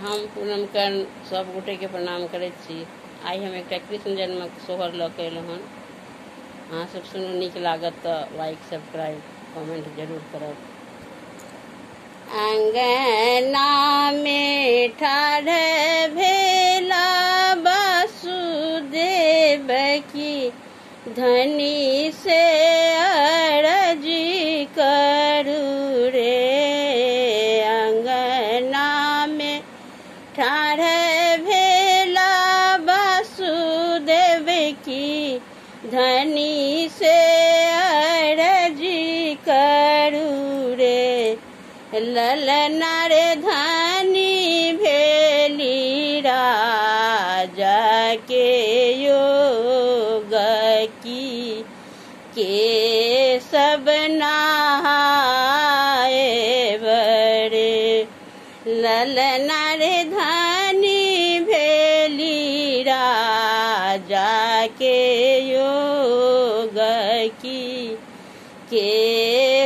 हम पूनम कर्ण सब गोटे के प्रणाम करैत छी। आई हम एक कृष्ण जन्मक सोहर लऽ के अयलहुँ हन। अहाँ सब सुनू, नीक लागत तऽ लाइक सब्सक्राइब कमेंट जरूर करब। अंगना में ठाढ़ भेला वासुदेव की धनी से अर्जी करू रे। अंगना में ठाढ़ भेला वासुदेव की धनी से अर्जी करू रे। ललना रे धनी भेली राजा के योग की के सब नहाए बड़े। ललना रे धनी भेली राजा के योग की के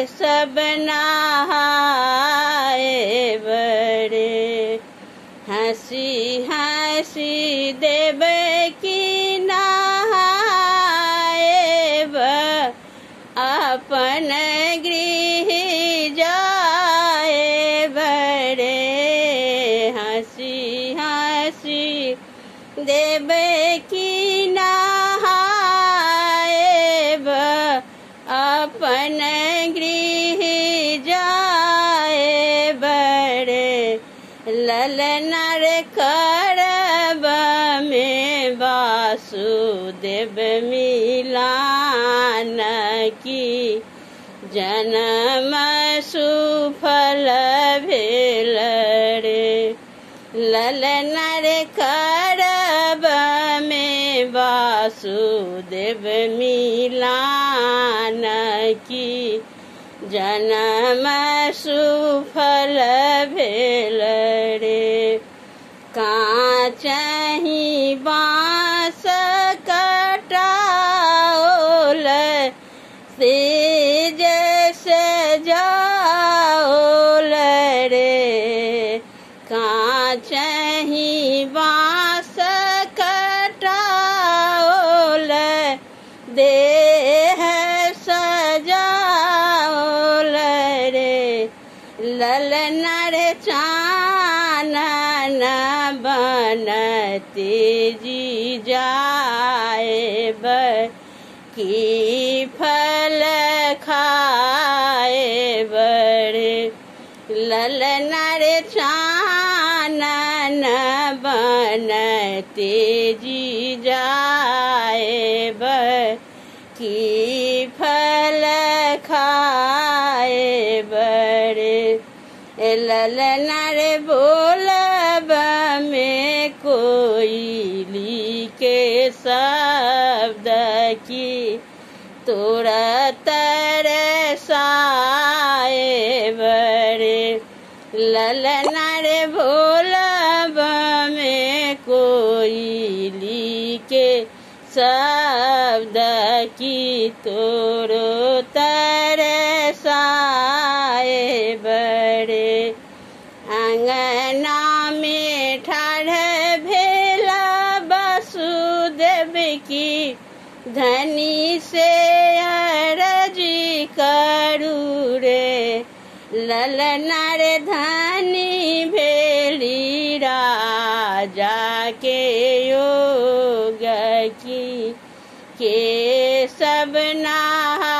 सब नहाए बड़े। हंसी हंसी देव की नहाए अपन गृह जाए बड़े। हंसी हंसी देव की नहाए अपन गृह जाए बड़े। ललना रे करब में वासुदेव मिलान की जन्म सुफल भेल रे। ललना रे करब में वासुदेव मिलान की जन्म सुफल भेल रे। काचहि बाँस कटाओल सेज सजाओल रे। काचहि बाँस कटाओल देह सजाओल रे। ललना रे चानन बनते जी जाए की फल खाए बड़े। ललना रे चानन बनते जी जाए की फल खाए बड़े। ललना रे बोलब में कोयली के शब्द की तुरंत तरसाए बड़े। ललना रे बोलब में कोयली के शब्द की तोरो तरसाए बड़े। अंगना में ठाढ़ भेला वासुदेव की धनी से अर्जी करू रे। ललना रे धनी भेली राजा के योग की के सब नहा